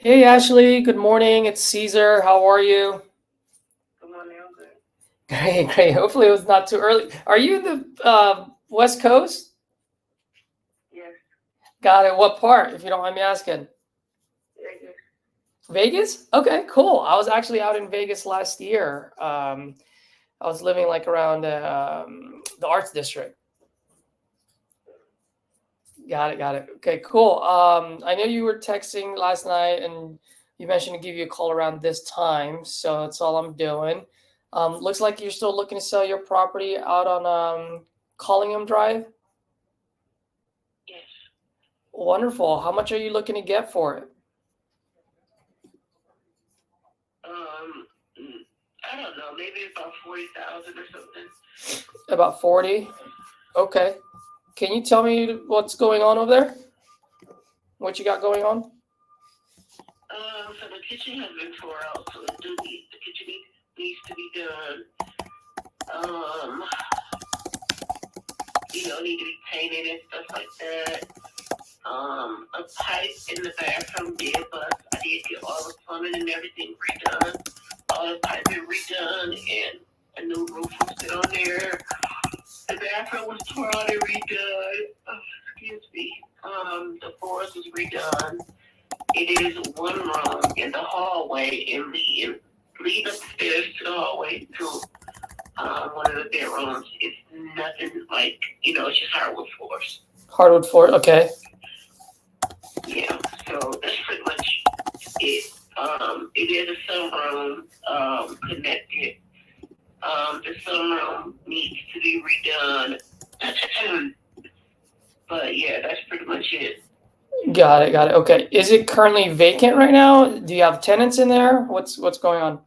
Hey Ashley, good morning. It's Caesar. How are you? Good morning, I'm good. Great, great. Hopefully it was not too early. Are you in the West Coast? Yes, Got it. What part, if you don't mind me asking? yeah, yes. Vegas? Okay, cool. I was actually out in Vegas last year. I was living like around the Arts District. Got it, got it. Okay, cool. I know you were texting last night and you mentioned to give you a call around this time, so that's all I'm doing. Looks like you're still looking to sell your property out on Collingham Drive. Yes. Wonderful. How much are you looking to get for it? Um, I don't know, maybe about 40,000 or something. About 40? Okay. Can you tell me what's going on over there? What you got going on? So the kitchen has been tore out, so the kitchen needs to be done. Um, need to be painted and stuff like that. A pipe in the bathroom did bust. I did get all the plumbing and everything redone. All the piping redone, and a new roof was put on there. The bathroom was tore out and redone. Oh, excuse me. The floors was redone. It is one room in the hallway and lead upstairs to the hallway to one of the bedrooms. It's nothing like, it's just hardwood floors. Hardwood floor. Okay. Yeah, so that's pretty much it. It is a sunroom connected. The sunroom needs to be redone. But yeah, that's pretty much it. Got it, got it. Okay. Is it currently vacant right now? Do you have tenants in there? What's going on?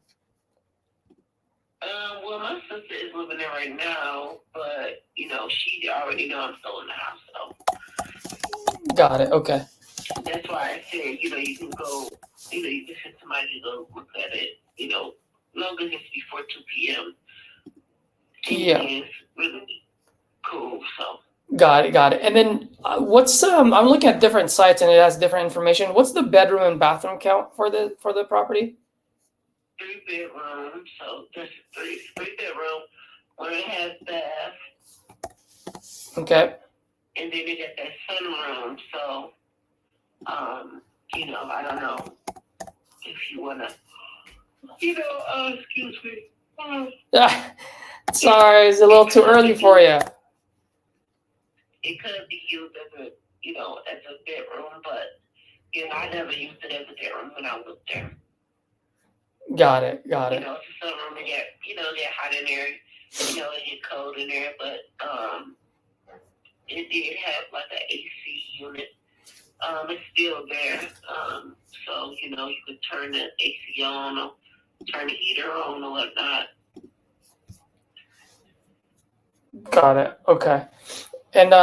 Well, my sister is living there right now, but she already know I'm selling the house, so Got it. Okay. that's why I said, you can go, you can send somebody to go look at it, long as it's before 2 p.m. Yeah. Anything is really cool, so. Got it, got it. And then what's I'm looking at different sites and it has different information. What's the bedroom and bathroom count for the property? 3 bedrooms, so there's three bedroom, 1.5 bath, Okay. and then they got that sunroom. So, I don't know if you wanna, excuse me. Sorry, it's a little too early for you. It could be used as as a bedroom, but I never used it as a bedroom when I lived there. Got it, got it. It's a sunroom. They get hot in there. They get cold in there, but it did have like an AC unit. It's still there. So you could turn the AC on or turn the heater on or whatnot. Got it. Okay. And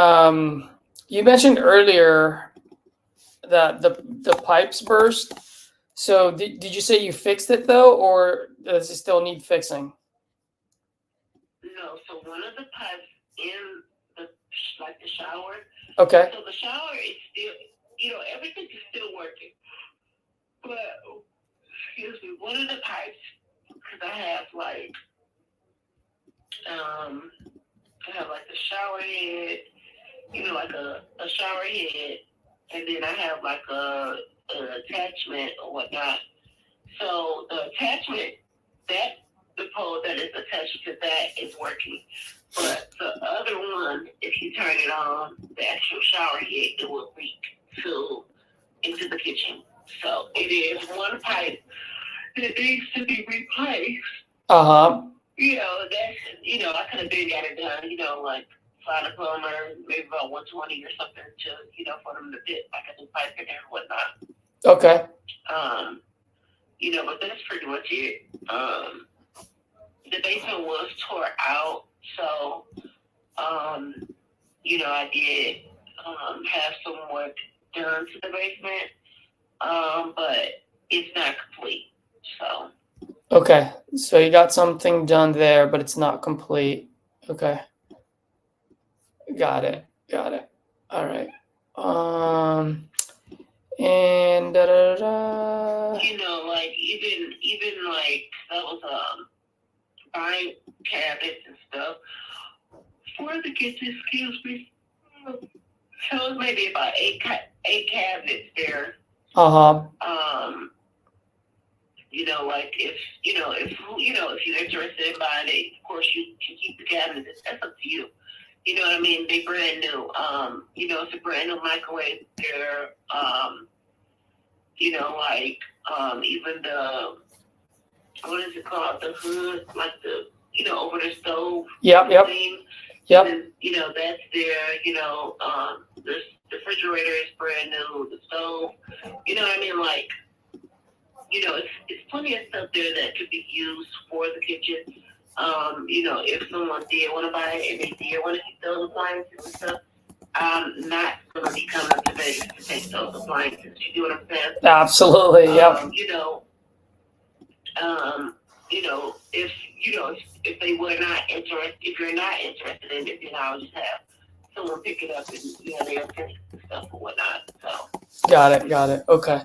you mentioned earlier that the pipes burst. So did you say you fixed it though, or does it still need fixing? No, so one of the pipes in the shower. Okay. So the shower is still, everything is still working. But excuse me, one of the pipes, because I have the shower head, like a shower head, and then I have like an attachment or whatnot. So the attachment, the pole that is attached to that is working. But the other one, if you turn it on, the actual shower head, it will leak into the kitchen. So it is one pipe that needs to be replaced. Uh-huh. I could have been got it done, like find a plumber, maybe about 120 or something for them to fit like a new pipe in there and whatnot. Okay. But that's pretty much it. The basement was tore out, so I did have some work done to the basement, but it's not complete. So. Okay. So you got something done there, but it's not complete. Okay. Got it. Got it. All right. And You know, like even like that was buying cabinets and stuff for the kitchen. Excuse me. So it was maybe about eight cabinets there. You know, like if you're interested in buying it, of course you can keep the cabinets. That's up to you. You know what I mean? They brand new. You know, it's a brand new microwave there. You know, like even the what is it called? The hood, like the over the stove. Yep. Thing. Yep. And, you know, that's there. You know, the refrigerator is brand new. The stove. You know what I mean? Like, you know, it's plenty of stuff there that could be used for the kitchen. You know, if someone did want to buy it and they did want to keep those appliances and stuff, I'm not going to be coming up to Vegas to take those appliances. You know what I'm saying? Absolutely. Yep. If they were not interested, if you're not interested in it, then I'll just have someone pick it up and they'll finish the stuff or whatnot. So. Got it. Okay.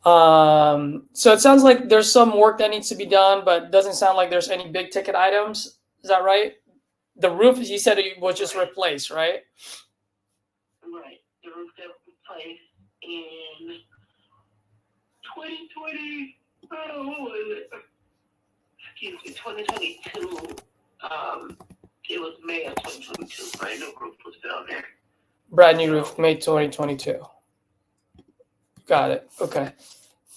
So it sounds like there's some work that needs to be done, but it doesn't sound like there's any big ticket items. Is that right? The roof, you said it was just replaced, right? Right. The roof that was replaced in 2020. Oh, what was it? Excuse me, 2022. It was May of 2022. Brand new roof was down there. Brand new roof, May 2022. Got it. Okay.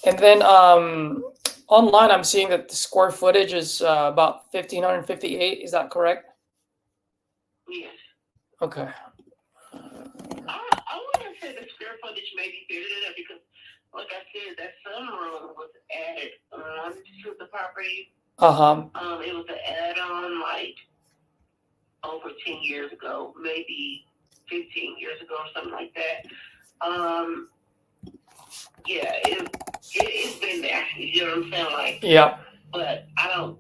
And then online, I'm seeing that the square footage is about 1,558. Is that correct? Yes. Okay. I wouldn't say the square footage may be bigger than that because, like I said, that sunroom was added on to the property. It was an add-on like over 10 years ago, maybe 15 years ago or something like that. Yeah, it's been there. You know what I'm saying? Like, yeah. But I don't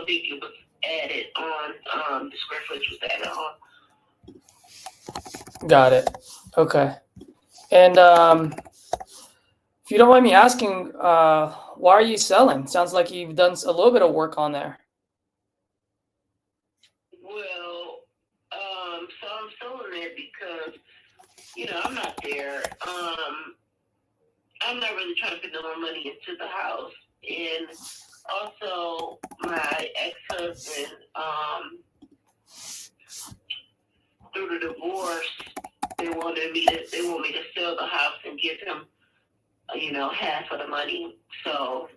think it was added on. The square footage was added on. Got it. Okay. And if you don't mind me asking, why are you selling? Sounds like you've done a little bit of work on there. Well, so I'm selling it because, I'm not there. I'm not really trying to put no more money into the house. And also, my ex-husband, through the divorce, they want me to sell the house and give him, half of the money. So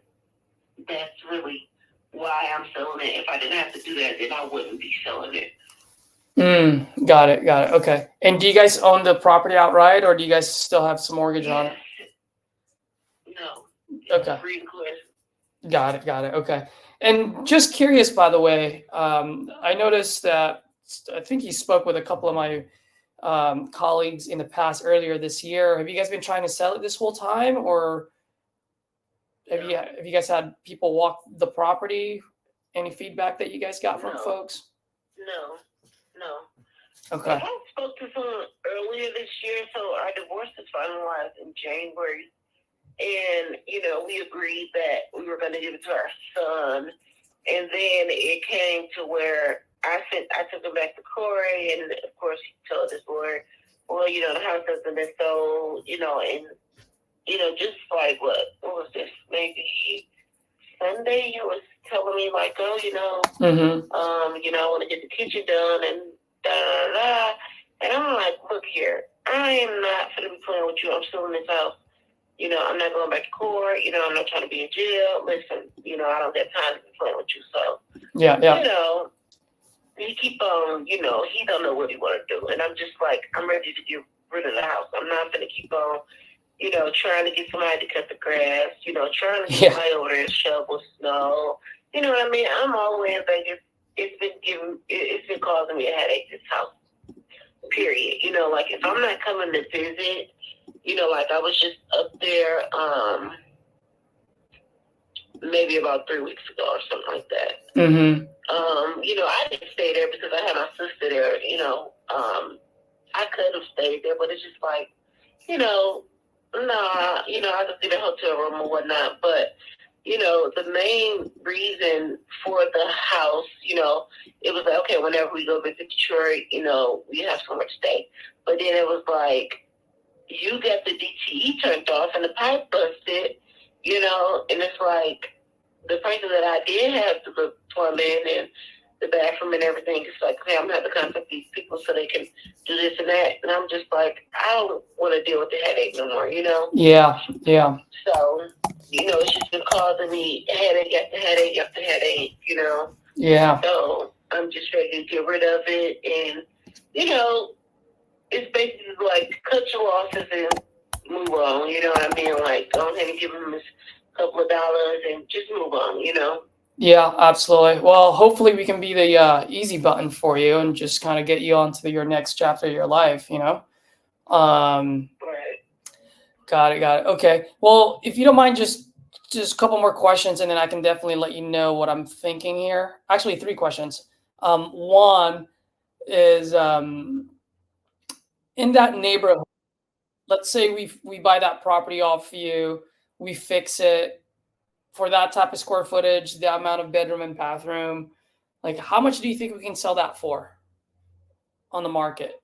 that's really why I'm selling it. If I didn't have to do that, then I wouldn't be selling it. Got it. Okay. And do you guys own the property outright, or do you guys still have some mortgage on it? No. Okay. Free and clear. Got it. Okay. And just curious, by the way, I noticed that I think you spoke with a couple of my colleagues in the past earlier this year. Have you guys been trying to sell it this whole time, or have you guys had people walk the property? Any feedback that you guys got from folks? No. Okay. I spoke to someone earlier this year, so our divorce was finalized in January. And, we agreed that we were going to give it to our son. And then it came to where I took him back to Corey, and of course he told his lawyer, well, the house hasn't been sold, and, just like what was this, maybe Sunday, he was telling me like, oh, I want to get the kitchen done and da-da-da. And I'm like, look here, I am not going to be playing with you. I'm still in this house. I'm not going back to court. I'm not trying to be in jail. Listen, I don't have time to be playing with you. So, yeah. He keep on, he don't know what he want to do. And I'm just like, I'm ready to get rid of the house. I'm not going to keep on, trying to get somebody to cut the grass, trying to get somebody over there to shovel snow. You know what I mean? I'm all the way in Vegas. It's been causing me a headache, this house, period. Like if I'm not coming to visit, like I was just up there maybe about 3 weeks ago or something like that. I didn't stay there because I had my sister there, I could have stayed there, but it's just like, Nah, I just did a hotel room or whatnot, but the main reason for the house, it was like, okay, whenever we go visit Detroit, we have somewhere to stay. But then it was like, you get the DTE turned off and the pipe busted, and it's like, the places that I did have the plumbing and the bathroom and everything, it's like, okay, I'm going to have to contact these people so they can do this and that. And I'm just like, I don't want to deal with the headache no more, Yeah, yeah. So, it's just been causing me headache after headache after headache, Yeah. So I'm just ready to get rid of it. And, it's basically like cut your losses and move on, you know what I mean? Like, go ahead and give them this couple of dollars and just move on. Yeah, absolutely. Well, hopefully we can be the easy button for you and just kind of get you onto your next chapter of your life, Right. Got it. Okay. Well, if you don't mind, just a couple more questions, and then I can definitely let you know what I'm thinking here. Actually, 3 questions. One is in that neighborhood. Let's say we buy that property off you, we fix it for that type of square footage, the amount of bedroom and bathroom. Like, how much do you think we can sell that for on the market?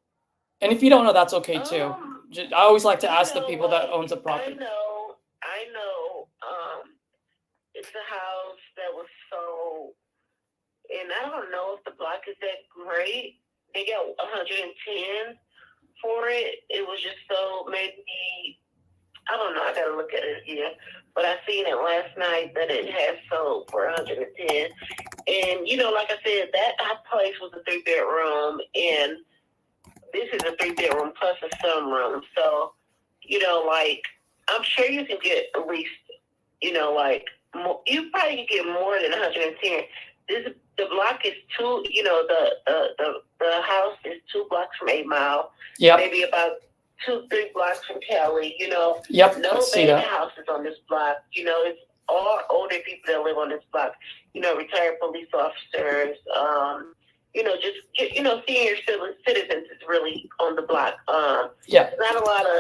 And if you don't know, that's okay too. I always like to ask the people that owns a property. I know. It's a house that was sold, and I don't know if the block is that great. They got 110 for it. It was just so maybe, I don't know. I gotta look at it again. But I seen it last night that it has sold for 110. And like I said, that place was a 3-bedroom, and this is a 3-bedroom plus a sunroom. So, like, I'm sure you can get at least, like, more, you probably can get more than 110. The block is the house is 2 blocks from 8 Mile. Yeah. Maybe about 2-3 blocks from Cali. Yep. No bad houses on this block. It's all older people that live on this block. Retired police officers. Just senior citizens is really on the block. Yeah. Not a lot of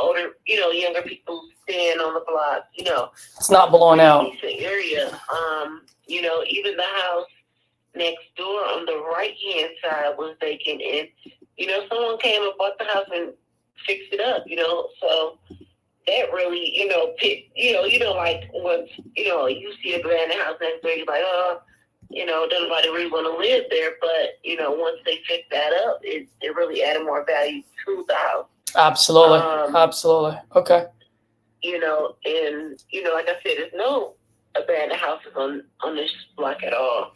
older, younger people staying on the block. It's not blown out. Decent area. Even the house next door on the right hand side was vacant, and someone came and bought the house and fixed it up. So that really, like once you see a abandoned house next door, you're like, oh. Don't nobody really want to live there, but once they fix that up, it really added more value to the house. Absolutely. Absolutely. Okay. And like I said, there's no abandoned houses on this block at all.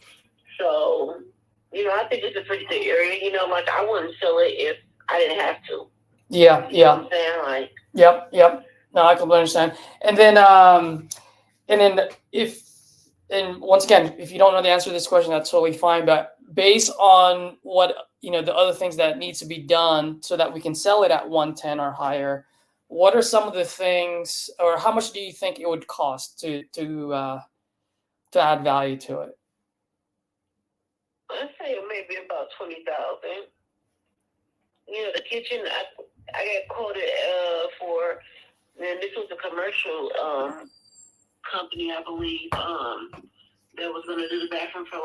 So, I think it's a pretty good area. Like, I wouldn't sell it if I didn't have to. Yeah. You know what I'm saying? Like, Yep. No, I completely understand. And then and once again, if you don't know the answer to this question, that's totally fine. But based on what, the other things that needs to be done so that we can sell it at 110 or higher, what are some of the things, or how much do you think it would cost to add value to it? I'd say maybe about $20,000. The kitchen, I got quoted for, and this was a commercial company, I believe, that was going to do the bathroom for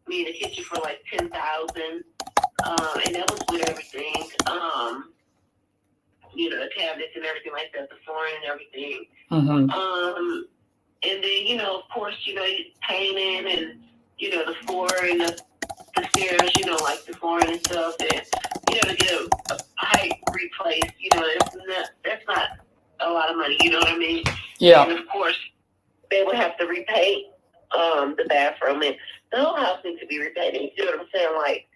me and the kitchen for $10,000, and that was with everything, the cabinets and everything like that, the flooring and everything. Mm-hmm. And then, of course, painting and, the floor and the stairs, like the flooring and stuff, and, to get a pipe replaced, that's not a lot of money, you know what I mean? Yeah. And, of course, they would have to repaint the bathroom, and the whole house needs to be repainted. You know what I'm saying? Like,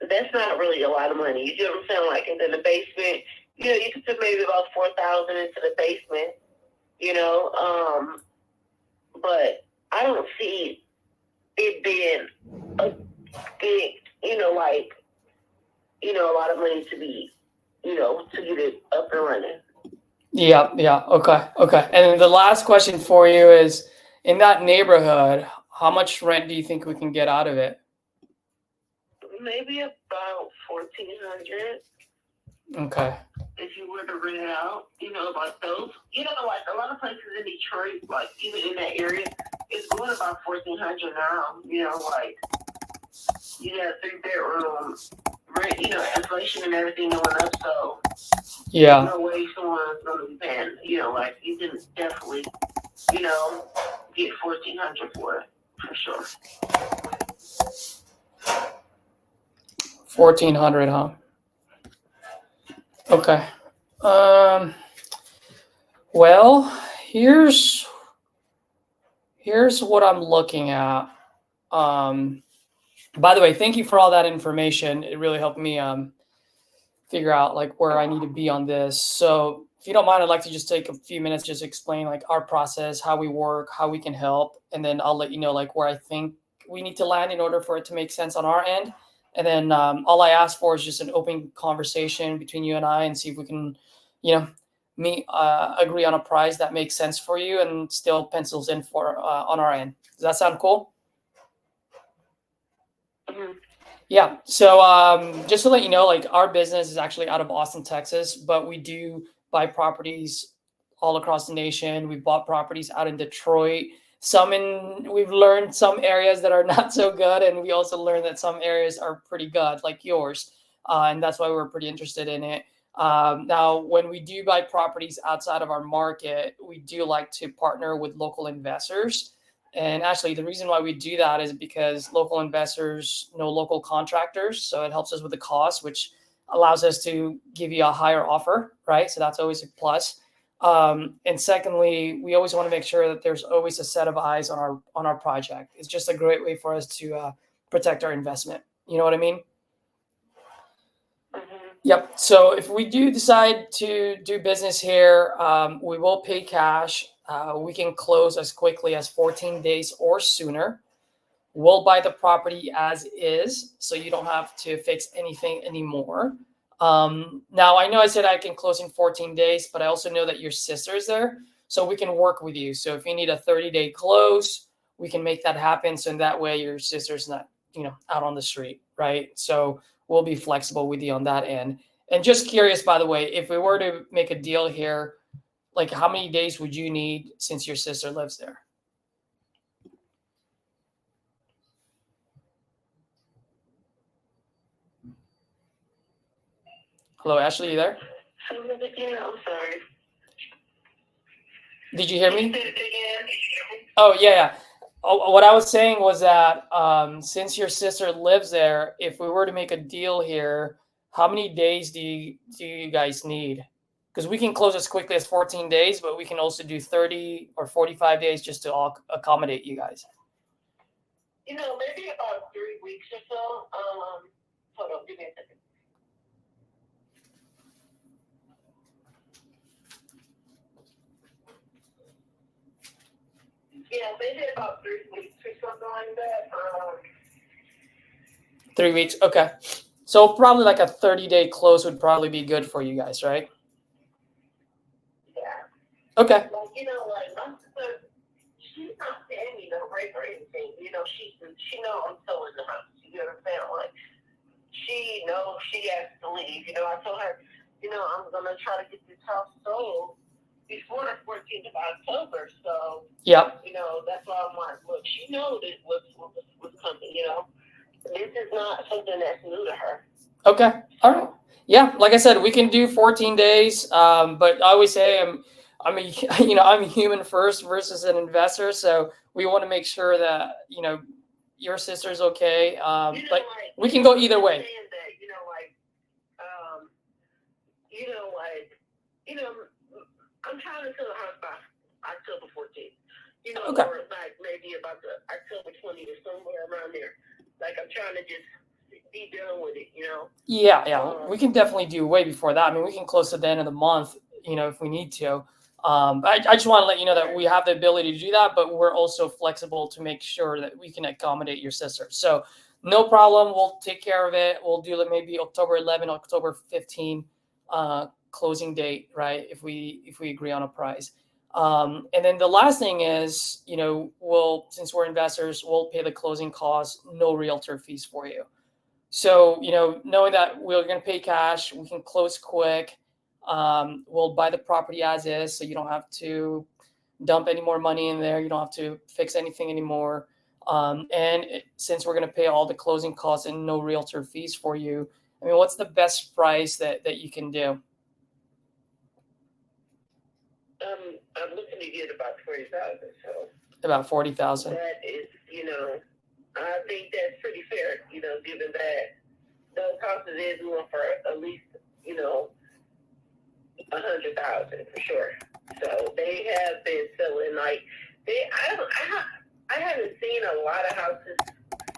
that's not really a lot of money. You know what I'm saying? Like, and then the basement, you could put maybe about $4,000 into the basement. But I don't see it being a big, a lot of money to be, to get it up and running. Yeah. Okay. And then the last question for you is, in that neighborhood, how much rent do you think we can get out of it? Maybe about $1,400. Okay. if you were to rent it out, like those, like a lot of places in Detroit, like even in that area, it's going about 1,400 now. Like you got 3-bedroom rent, inflation and everything going up, so Yeah. no way someone's gonna be paying. Like you can definitely, get 1,400 for it for sure. 1,400, huh? Okay. Well, here's what I'm looking at. By the way, thank you for all that information. It really helped me figure out like where I need to be on this. So if you don't mind, I'd like to just take a few minutes, just explain like our process, how we work, how we can help, and then I'll let you know like where I think we need to land in order for it to make sense on our end. And then all I ask for is just an open conversation between you and I, and see if we can, agree on a price that makes sense for you and still pencils in for on our end. Does that sound cool? Mm-hmm. Yeah. So just to let you know, like our business is actually out of Austin, Texas, but we do buy properties all across the nation. We've bought properties out in Detroit. We've learned some areas that are not so good. And we also learned that some areas are pretty good, like yours. And that's why we're pretty interested in it. Now, when we do buy properties outside of our market, we do like to partner with local investors. And actually, the reason why we do that is because local investors know local contractors. So it helps us with the cost, which allows us to give you a higher offer, right? So that's always a plus. And secondly, we always want to make sure that there's always a set of eyes on our project. It's just a great way for us to protect our investment. You know what I mean? Mm-hmm. Yep. So if we do decide to do business here, we will pay cash. We can close as quickly as 14 days or sooner. We'll buy the property as is, so you don't have to fix anything anymore. Now, I know I said I can close in 14 days, but I also know that your sister is there, so we can work with you. So if you need a 30-day close, we can make that happen. So in that way, your sister's not, out on the street, right? So we'll be flexible with you on that end. And just curious, by the way, if we were to make a deal here, like how many days would you need since your sister lives there? Hello, Ashley, you there? I'm sorry. Did you hear me? Say it again. Oh, yeah. Oh, what I was saying was that since your sister lives there, if we were to make a deal here, how many days do you guys need? Because we can close as quickly as 14 days, but we can also do 30 or 45 days just to accommodate you guys. Maybe about 3 weeks or so. Hold on, give me a second. Yeah, maybe about 3 weeks or something like that. 3 weeks, okay. So probably like a 30-day close would probably be good for you guys, right? Yeah. Okay. Like, like my sister, she's not paying me no rent or anything. She know I'm selling the house. You understand? Like, she knows she has to leave. I told her, I'm gonna try to get this house sold before the 14th of October. So, Yep. That's why I'm like, look, she knows what's coming. This is not something that's new to her. Okay. All right. Yeah. Like I said, we can do 14 days. But I always say I'm a human first versus an investor. So we want to make sure that, your sister's okay. But we can go either way. I'm trying to sell the house by October 14th. Okay. Or like maybe about the October 20th or somewhere around there. Like I'm trying to just be done with it, Yeah. We can definitely do way before that. I mean, we can close at the end of the month, if we need to. I just want to let you know that we have the ability to do that, but we're also flexible to make sure that we can accommodate your sister. So no problem. We'll take care of it. We'll do maybe October 11, October 15 closing date, right? If we agree on a price. And then the last thing is, since we're investors, we'll pay the closing costs, no realtor fees for you. So, knowing that we're going to pay cash, we can close quick. we'll buy the property as is, so you don't have to dump any more money in there. You don't have to fix anything anymore. Since we're going to pay all the closing costs and no realtor fees for you, I mean, what's the best price that you can do? I'm looking to get about 40,000. So about 40,000. That is, I think that's pretty fair. Given that those houses is going for at least, 100,000 for sure. So they have been selling like I haven't seen a lot of houses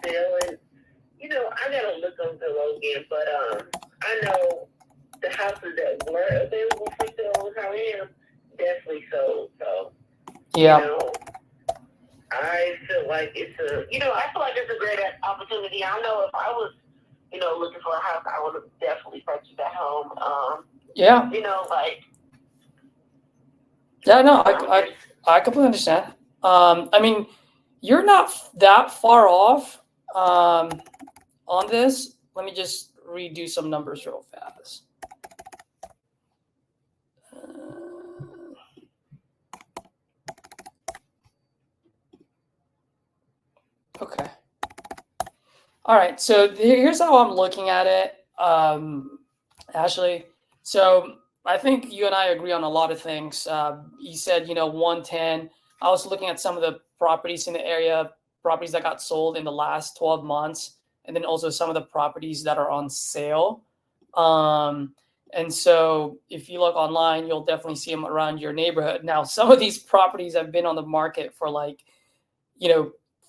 selling. I gotta look on below again, but I know the houses that were available for sale in Hawaiian definitely sold. So yeah. I feel like it's a great opportunity. I know if I was, looking for a house, I would have definitely purchased that home. Yeah. Yeah, no, I completely understand. I mean, you're not that far off on this. Let me just redo some numbers real fast. Okay. All right. So here's how I'm looking at it, Ashley. So I think you and I agree on a lot of things. You said, 110. I was looking at some of the properties in the area, properties that got sold in the last 12 months, and then also some of the properties that are on sale. And so if you look online, you'll definitely see them around your neighborhood. Now, some of these properties have been on the market for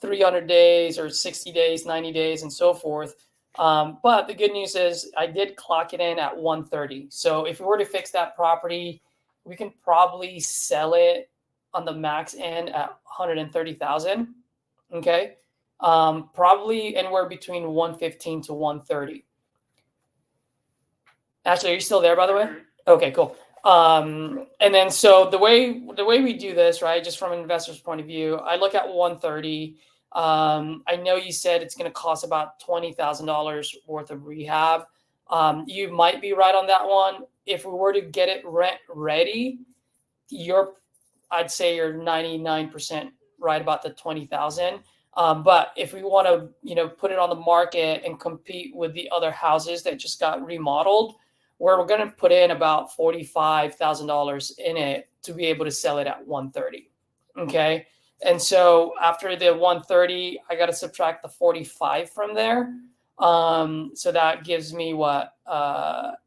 300 days or 60 days, 90 days, and so forth. But the good news is I did clock it in at 130. So if we were to fix that property, we can probably sell it on the max end at 130,000. Okay. Probably anywhere between 115 to 130. Ashley, are you still there, by the way? Okay, cool. And then so the way we do this, right, just from an investor's point of view, I look at 130. I know you said it's going to cost about $20,000 worth of rehab. You might be right on that one. If we were to get it rent ready, I'd say you're 99% right about the 20,000. But if we want to, put it on the market and compete with the other houses that just got remodeled, we're going to put in about $45,000 in it to be able to sell it at 130. Okay. And so after the 130, I got to subtract the 45 from there. So that gives me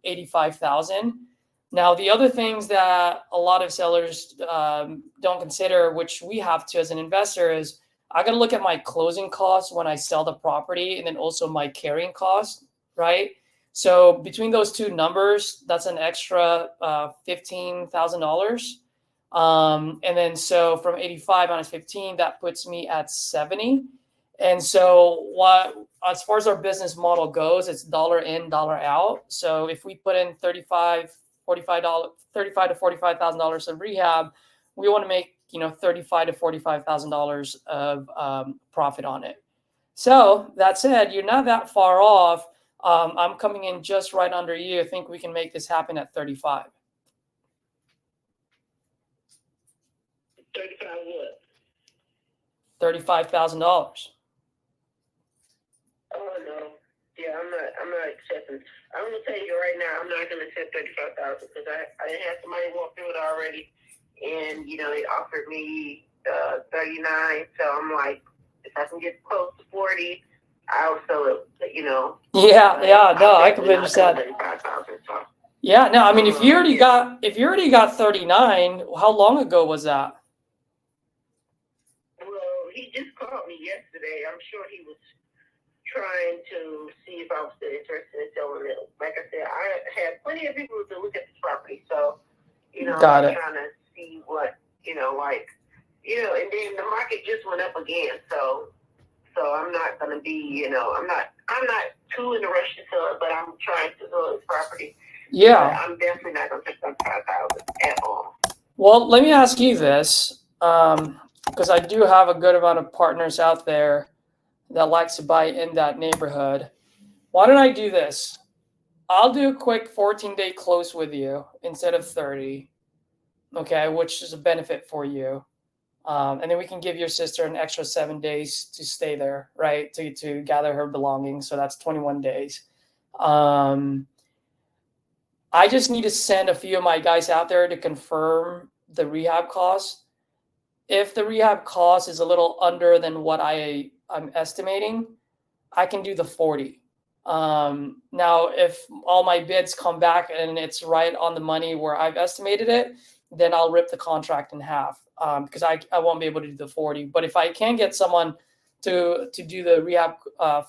85,000. Now, the other things that a lot of sellers don't consider, which we have to as an investor, is I got to look at my closing costs when I sell the property and then also my carrying costs, right? So between those two numbers, that's an extra $15,000. And then so from 85 minus 15, that puts me at 70. And so as far as our business model goes, it's dollar in, dollar out. So if we put in $35 to $45,000 of rehab, we want to make $35,000 to $45,000 of profit on it. So that said, you're not that far off. I'm coming in just right under you. I think we can make this happen at 35. 35 what? $35,000. Oh no. Yeah, I'm not accepting. I'm gonna tell you right now, I'm not gonna accept 35,000 because I had somebody walk through it already, and they offered me 39. So I'm like, if I can get close to 40, I'll sell it. Yeah, no, I completely understand. Yeah, no, I mean, if you already got 39, how long ago was that? Well, he just called me yesterday. I'm sure he was trying to see if I was still interested in selling it. Like I said, I had plenty of people to look at this property, so Got I'm it. trying to see what and then the market just went up again, so I'm not gonna be, I'm not too in a rush to sell it, but I'm trying to sell this property. Yeah. But I'm definitely not gonna take 5,000 at all. Well, let me ask you this, because I do have a good amount of partners out there that likes to buy in that neighborhood. Why don't I do this? I'll do a quick 14-day close with you instead of 30. Okay, which is a benefit for you. And then we can give your sister an extra 7 days to stay there, right? To gather her belongings. So that's 21 days. I just need to send a few of my guys out there to confirm the rehab costs. If the rehab cost is a little under than what I'm estimating, I can do the 40. Now, if all my bids come back and it's right on the money where I've estimated it, then I'll rip the contract in half, because I won't be able to do the 40. But if I can get someone to do the rehab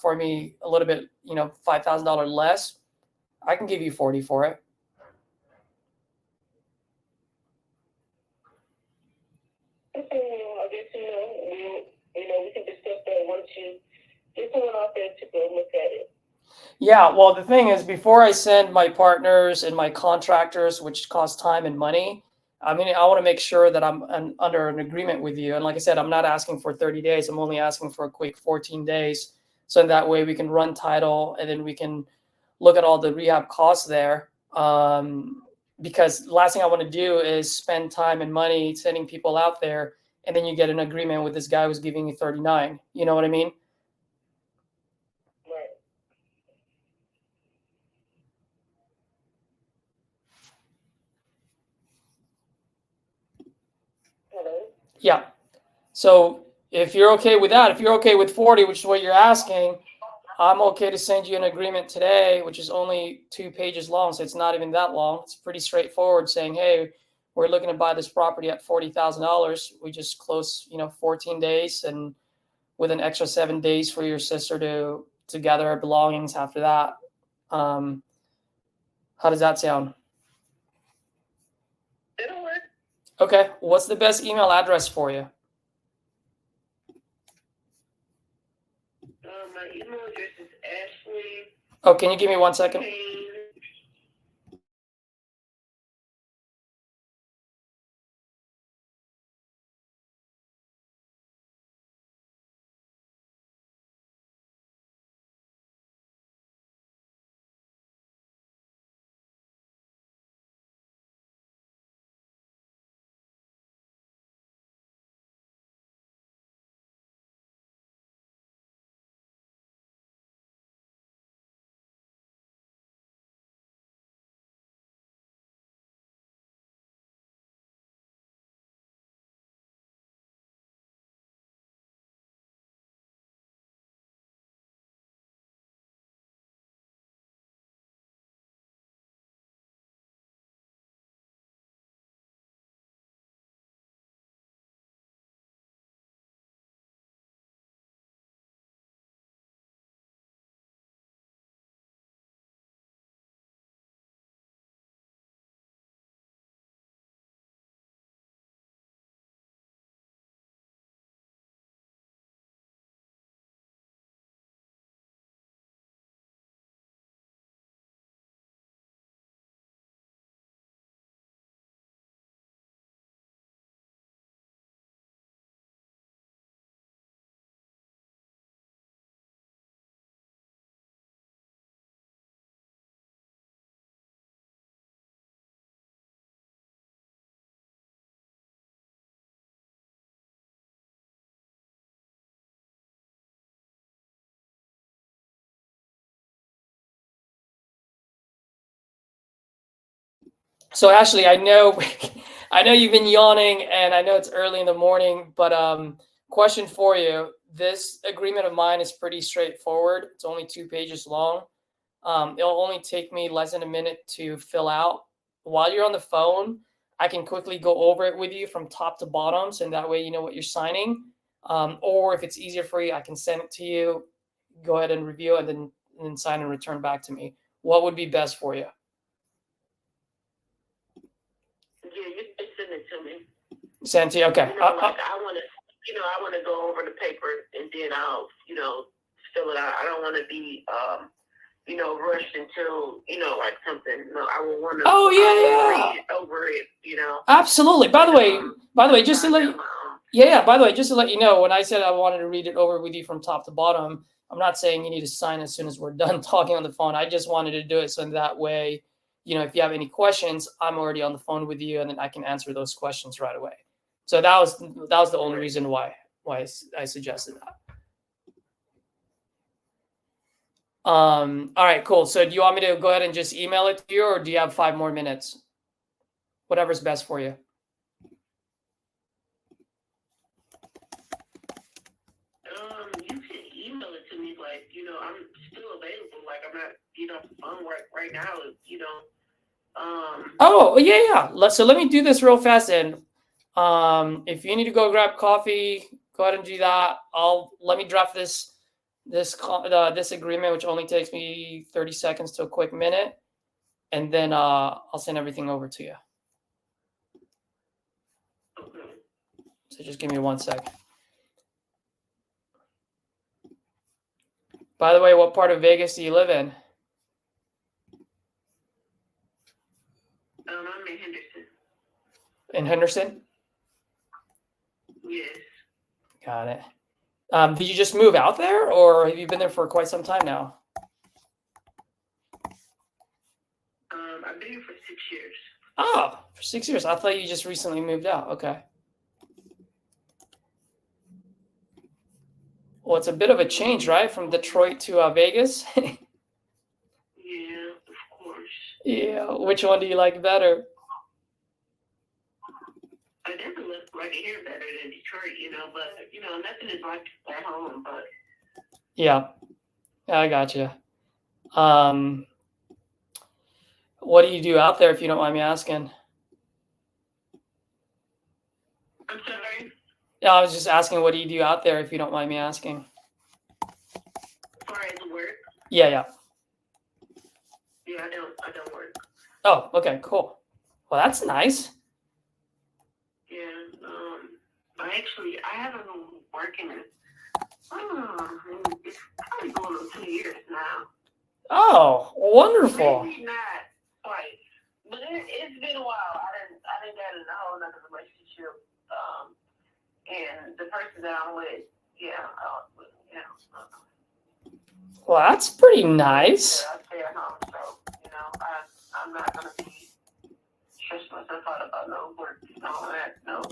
for me a little bit, $5,000 less, I can give you 40 for it. Okay, I guess we can discuss that once you get someone out there to go look at it. Yeah, well, the thing is, before I send my partners and my contractors, which cost time and money, I want to make sure that I'm under an agreement with you. And like I said, I'm not asking for 30 days. I'm only asking for a quick 14 days. So that way we can run title and then we can look at all the rehab costs there. Because the last thing I want to do is spend time and money sending people out there, and then you get an agreement with this guy who's giving you 39. You know what I mean? Right. Hello? Yeah. So if you're okay with that, if you're okay with 40, which is what you're asking, I'm okay to send you an agreement today, which is only 2 pages long. So it's not even that long. It's pretty straightforward, saying, hey, we're looking to buy this property at $40,000. We just close, 14 days, and with an extra 7 days for your sister to gather her belongings after that. How does that sound? It'll work. Okay. What's the best email address for you? My email address is Ashley. Oh, can you give me 1 second? So Ashley, I know you've been yawning, and I know it's early in the morning, but question for you. This agreement of mine is pretty straightforward. It's only 2 pages long. It'll only take me less than a minute to fill out. While you're on the phone, I can quickly go over it with you from top to bottom, so that way you know what you're signing. Or if it's easier for you, I can send it to you. Go ahead and review it, and then sign and return back to me. What would be best for you? Yeah, you can send it to me. Send to you? Okay. I want to go over the paper and then I'll, fill it out. I don't want to be, rushed until, like something. No, I will want to. Oh yeah, read over it. Absolutely. By the way, just to let you. Yeah. By the way, just to let you know, when I said I wanted to read it over with you from top to bottom, I'm not saying you need to sign as soon as we're done talking on the phone. I just wanted to do it so that way, if you have any questions, I'm already on the phone with you, and then I can answer those questions right away. So that was the only reason why I suggested that. All right, cool. So do you want me to go ahead and just email it to you, or do you have 5 more minutes? Whatever's best for you. You can email it to me, like, I'm still available. Like, I'm not, off the phone right now, Oh, yeah. So let me do this real fast then. If you need to go grab coffee, go ahead and do that. Let me draft this agreement, which only takes me 30 seconds to a quick minute, and then I'll send everything over to you. Okay. So just give me 1 sec. By the way, what part of Vegas do you live in? I'm in Henderson. In Henderson? Yes. Got it. Did you just move out there, or have you been there for quite some time now? I've been here for 6 years. Oh, for 6 years. I thought you just recently moved out. Okay. Well, it's a bit of a change, right? From Detroit to Vegas. Yeah, of course. Yeah. Which one do you like better? I definitely like it here better than Detroit, but, nothing is like at home, but. Yeah, I got you. What do you do out there, if you don't mind me asking? I'm sorry? Yeah, I was just asking, what do you do out there, if you don't mind me asking? As far as work? Yeah. Yeah, I don't work. Oh, okay, cool. Well, that's nice. Yeah, I haven't been working it's probably going on 2 years now. Oh, wonderful. Maybe not quite, but it's been a while. I didn't get in a whole nother relationship, and the person that I'm with, Well, that's pretty nice. I stay at home, so I'm not gonna be stressing myself out about no work and all that. No.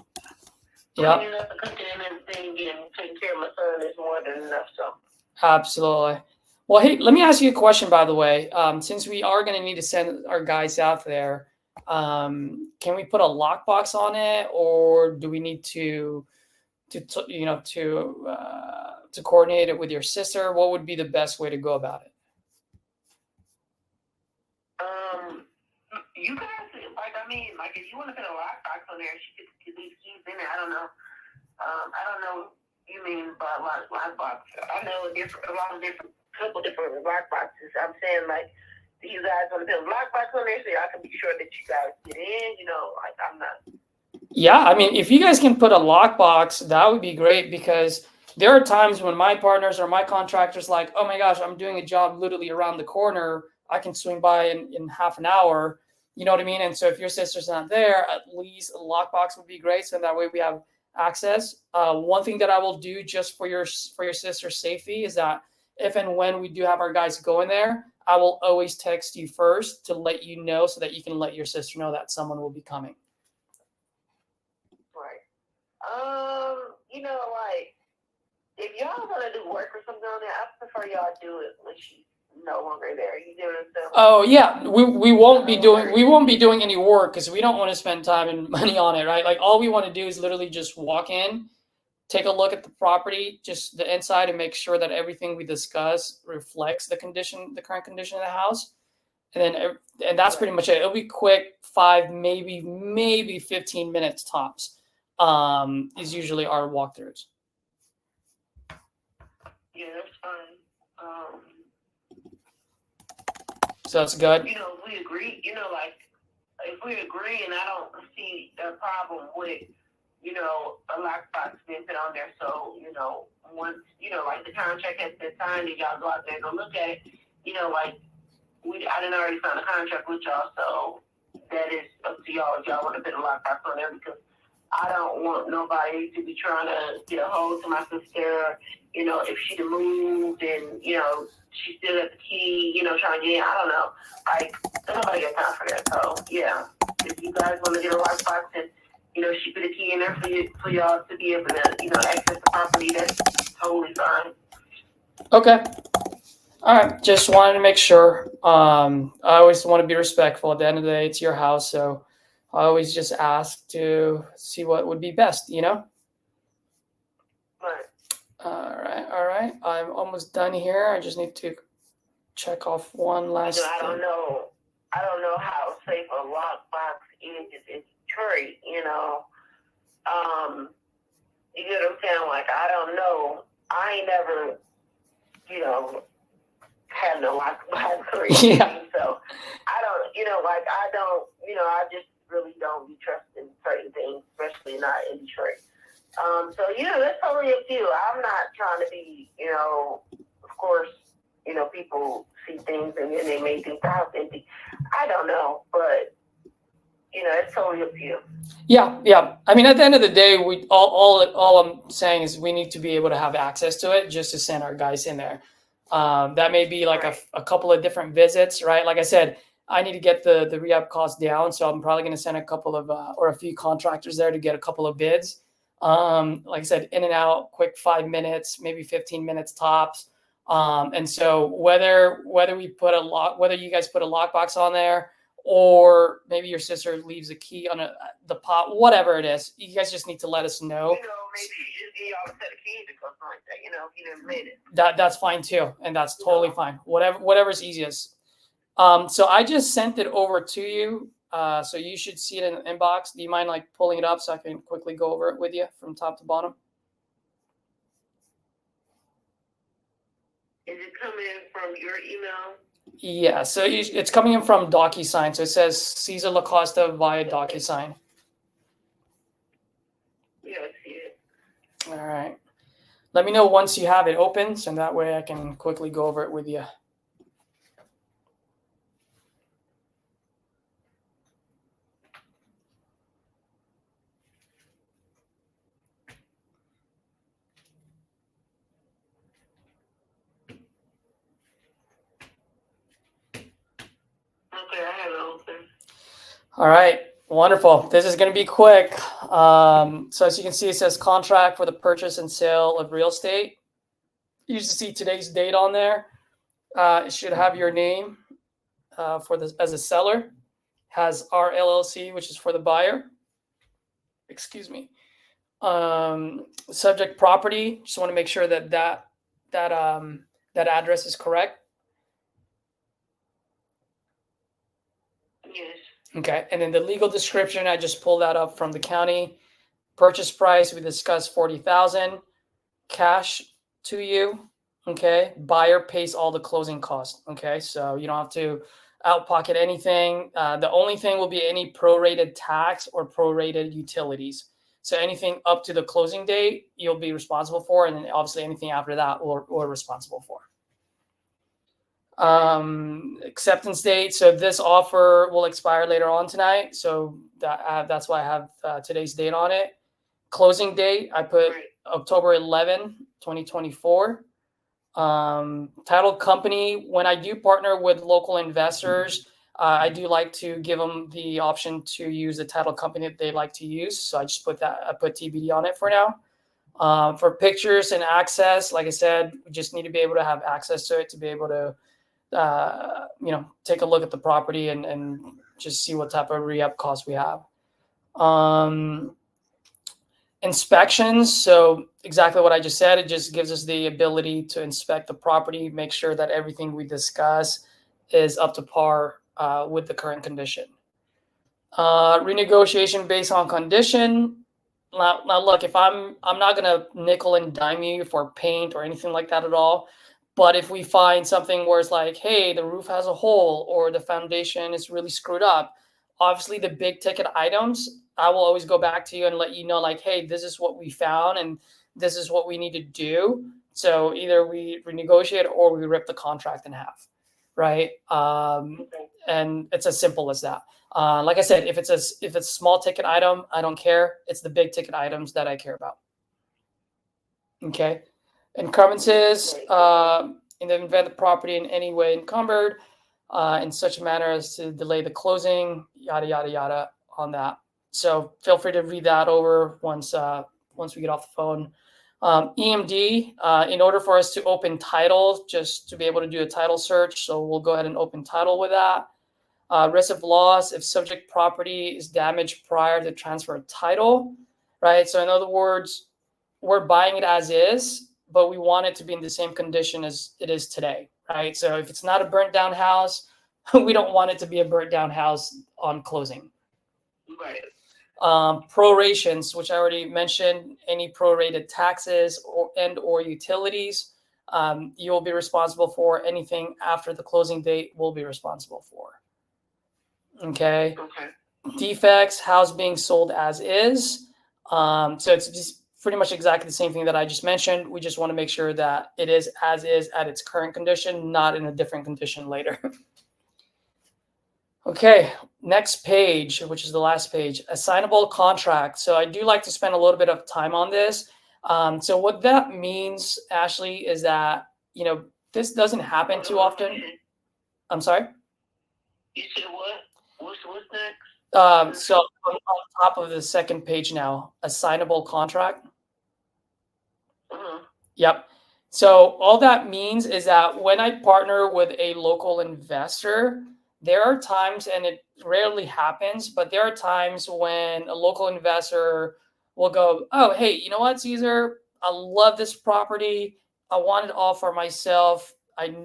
Yeah. Cleaning up and cooking and everything and taking care of my son is more than enough. So. Absolutely. Well, hey, let me ask you a question, by the way. Since we are going to need to send our guys out there, can we put a lockbox on it, or do we need to coordinate it with your sister? What would be the best way to go about it? You guys, if you want to put a lockbox on there, she could leave keys in there. I don't know. I don't know what you mean by lockbox. I know couple different lockboxes. I'm saying, like, do you guys want to put a lockbox on there so I can be sure that you guys get in? I'm not. Yeah, I mean, if you guys can put a lockbox, that would be great, because there are times when my partners or my contractors like, oh my gosh, I'm doing a job literally around the corner. I can swing by in half an hour. You know what I mean? And so if your sister's not there, at least a lockbox would be great. So that way we have access. One thing that I will do just for your sister's safety is that if and when we do have our guys go in there, I will always text you first to let you know, so that you can let your sister know that someone will be coming. Right. Like, if y'all want to do work or something on there, I prefer y'all do it when she's no longer there. You know what I'm saying? Oh yeah, we won't be doing any work, because we don't want to spend time and money on it, right? Like, all we want to do is literally just walk in, take a look at the property, just the inside, and make sure that everything we discuss reflects the current condition of the house. And that's pretty much it. It'll be quick, 5, maybe 15 minutes tops. Is usually our walkthroughs. Yeah, that's fine. So that's good. If we agree, if we agree, and I don't see a problem with, a lockbox being put on there. So, once, like, the contract has been signed and y'all go out there and go look at it, I didn't already sign a contract with y'all, so that is up to y'all if y'all want to put a lockbox on there, because I don't want nobody to be trying to get a hold to my sister, if she'd have moved and, she still has the key, trying to get in. I don't know. Like, nobody got time for that. So, yeah, if you guys want to get a lockbox and, she put a key in there for y'all to be able to, access the property, that's totally fine. Okay. All right. Just wanted to make sure. I always want to be respectful. At the end of the day, it's your house. So I always just ask to see what would be best, Right. All right. All right. I'm almost done here. I just need to check off one last I don't thing. know. I don't know how safe a lockbox is in Detroit, you get what I'm saying? Like, I don't know. I ain't never, had no lockbox or anything. Yeah. So I don't, I just really don't be trusting certain things, especially not in Detroit. So that's totally up to you. I'm not trying to be, of course, people see things and then they may think the house empty. I don't know, but it's totally up to you. Yeah, yeah. I mean, at the end of the day, we all I'm saying is we need to be able to have access to it just to send our guys in there. That may be like Right. a couple of different visits, right? Like I said, I need to get the re-up cost down, so I'm probably going to send a couple of or a few contractors there to get a couple of bids. Like I said, in and out, quick 5 minutes, maybe 15 minutes tops. And so whether you guys put a lockbox on there, or maybe your sister leaves a key on the pot, whatever it is, you guys just need to let us know. Maybe she just give y'all a set of keys or something like that. If you never made it. That's fine too, and that's totally fine. Whatever's easiest. So I just sent it over to you, so you should see it in the inbox. Do you mind like pulling it up so I can quickly go over it with you from top to bottom? Is it coming from your email? Yeah, so it's coming in from Docusign. So it says Cesar Lacosta via Docusign. Yeah, I see it. All right. Let me know once you have it open, so that way I can quickly go over it with you. Okay, I have it open. All right, wonderful. This is going to be quick. So as you can see, it says contract for the purchase and sale of real estate. You should see today's date on there. It should have your name as a seller. Has our LLC, which is for the buyer. Excuse me. Subject property. Just want to make sure that address is correct. Yes. Okay, and then the legal description, I just pulled that up from the county. Purchase price, we discussed 40,000, cash to you. Okay, buyer pays all the closing costs. Okay, so you don't have to out pocket anything. The only thing will be any prorated tax or prorated utilities. So anything up to the closing date, you'll be responsible for, and then obviously anything after that, we're responsible for. Acceptance date. So this offer will expire later on tonight. So that's why I have today's date on it. Closing date, I put October 11, 2024. Title company, when I do partner with local investors, I do like to give them the option to use the title company that they like to use. So I put TBD on it for now. For pictures and access, like I said, we just need to be able to have access to it to be able to take a look at the property and just see what type of re-up costs we have. Inspections. So exactly what I just said, it just gives us the ability to inspect the property, make sure that everything we discuss is up to par with the current condition. Renegotiation based on condition. Now look, if I'm not gonna nickel and dime you for paint or anything like that at all. But if we find something where it's like, hey, the roof has a hole or the foundation is really screwed up, obviously the big ticket items, I will always go back to you and let you know, like, hey, this is what we found and this is what we need to do. So either we renegotiate or we rip the contract in half, right? And it's as simple as that. Like I said, if it's a small ticket item, I don't care. It's the big ticket items that I care about. Okay. Encumbrances, in the event the property in any way encumbered, in such a manner as to delay the closing, yada, yada, yada on that. So feel free to read that over once we get off the phone. EMD, in order for us to open title, just to be able to do a title search. So we'll go ahead and open title with that. Risk of loss, if subject property is damaged prior to transfer of title, right? So in other words, we're buying it as is, but we want it to be in the same condition as it is today, right? So if it's not a burnt down house, we don't want it to be a burnt down house on closing. Right. Prorations, which I already mentioned, any prorated taxes or utilities, you will be responsible for. Anything after the closing date will be responsible for. Okay. Defects, house being sold as is. So it's just pretty much exactly the same thing that I just mentioned. We just want to make sure that it is as is at its current condition, not in a different condition later. Okay, next page, which is the last page, assignable contract. So I do like to spend a little bit of time on this. So what that means, Ashley, is that, this doesn't happen too often. I'm sorry? You said what? What's next? So on top of the second page now, assignable contract. Yep. So all that means is that when I partner with a local investor, there are times, and it rarely happens, but there are times when a local investor will go, oh, hey, you know what, Caesar? I love this property. I want it all for myself. I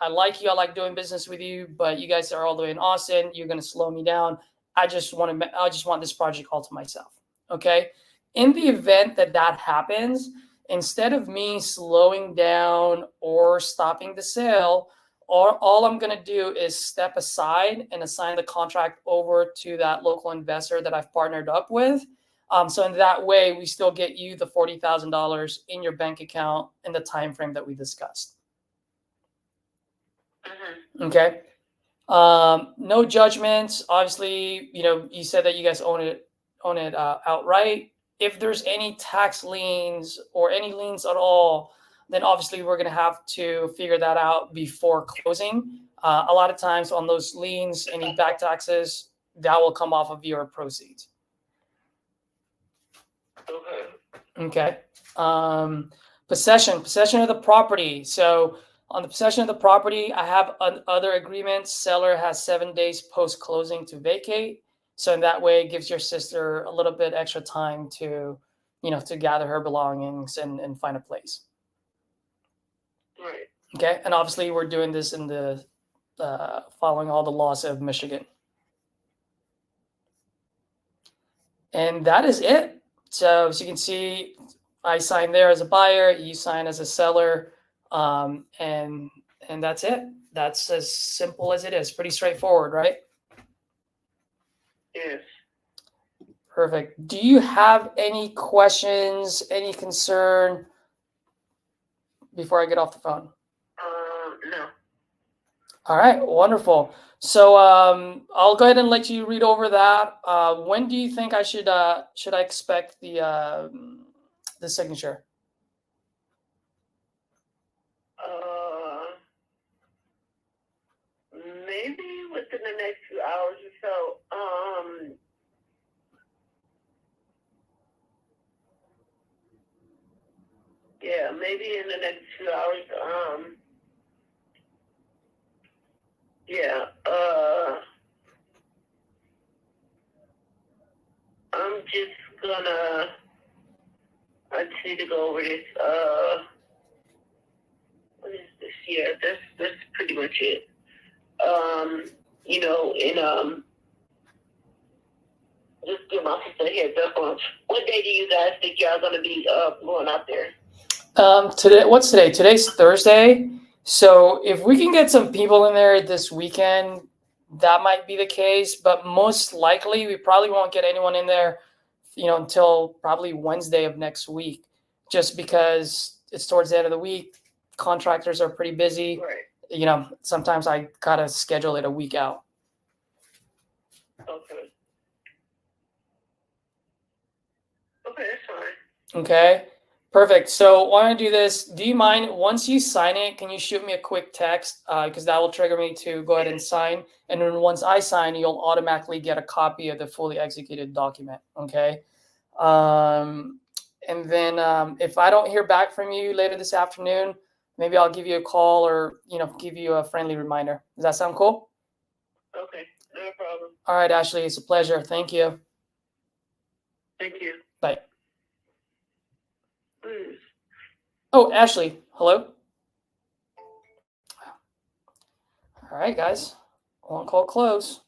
like you. I like doing business with you, but you guys are all the way in Austin. You're going to slow me down. I just want this project all to myself. Okay. In the event that happens, instead of me slowing down or stopping the sale, all I'm going to do is step aside and assign the contract over to that local investor that I've partnered up with. So in that way, we still get you the $40,000 in your bank account in the time frame that we discussed. Okay. No judgments. Obviously, you said that you guys own it outright. If there's any tax liens or any liens at all, then obviously we're going to have to figure that out before closing. A lot of times on those liens, any back taxes, that will come off of your proceeds. Okay. Possession of the property. So on the possession of the property, I have other agreements. Seller has 7 days post-closing to vacate. So in that way, it gives your sister a little bit extra time to, to gather her belongings and find a place. Right. Okay. And obviously we're doing this in the following all the laws of Michigan. And that is it. So as you can see, I sign there as a buyer, you sign as a seller, and that's it. That's as simple as it is. Pretty straightforward, right? Yes. Perfect. Do you have any questions, any concern before I get off the phone? No. All right, wonderful. So I'll go ahead and let you read over that. When do you think I should I expect the signature? Maybe within the next few hours or so. Yeah, maybe in the next few hours. Yeah. I'm just gonna. I just need to go over this. What is this? Yeah, that's pretty much it. Just give my sister a heads up on what day do you guys think y'all gonna be going out there? What's today? Today's Thursday. So if we can get some people in there this weekend, that might be the case. But most likely, we probably won't get anyone in there, until probably Wednesday of next week, just because it's towards the end of the week. Contractors are pretty busy. Right. Sometimes I gotta schedule it a week out. Okay. Okay, that's fine. Okay, perfect. So why don't I do this? Do you mind, once you sign it, can you shoot me a quick text? Because that will trigger me to go ahead and sign. And then once I sign, you'll automatically get a copy of the fully executed document. Okay. And then if I don't hear back from you later this afternoon, maybe I'll give you a call or, give you a friendly reminder. Does that sound cool? Okay, no problem. All right, Ashley, it's a pleasure. Thank you. Thank you. Bye. Mm. Oh, Ashley, hello? All right, guys. One call close.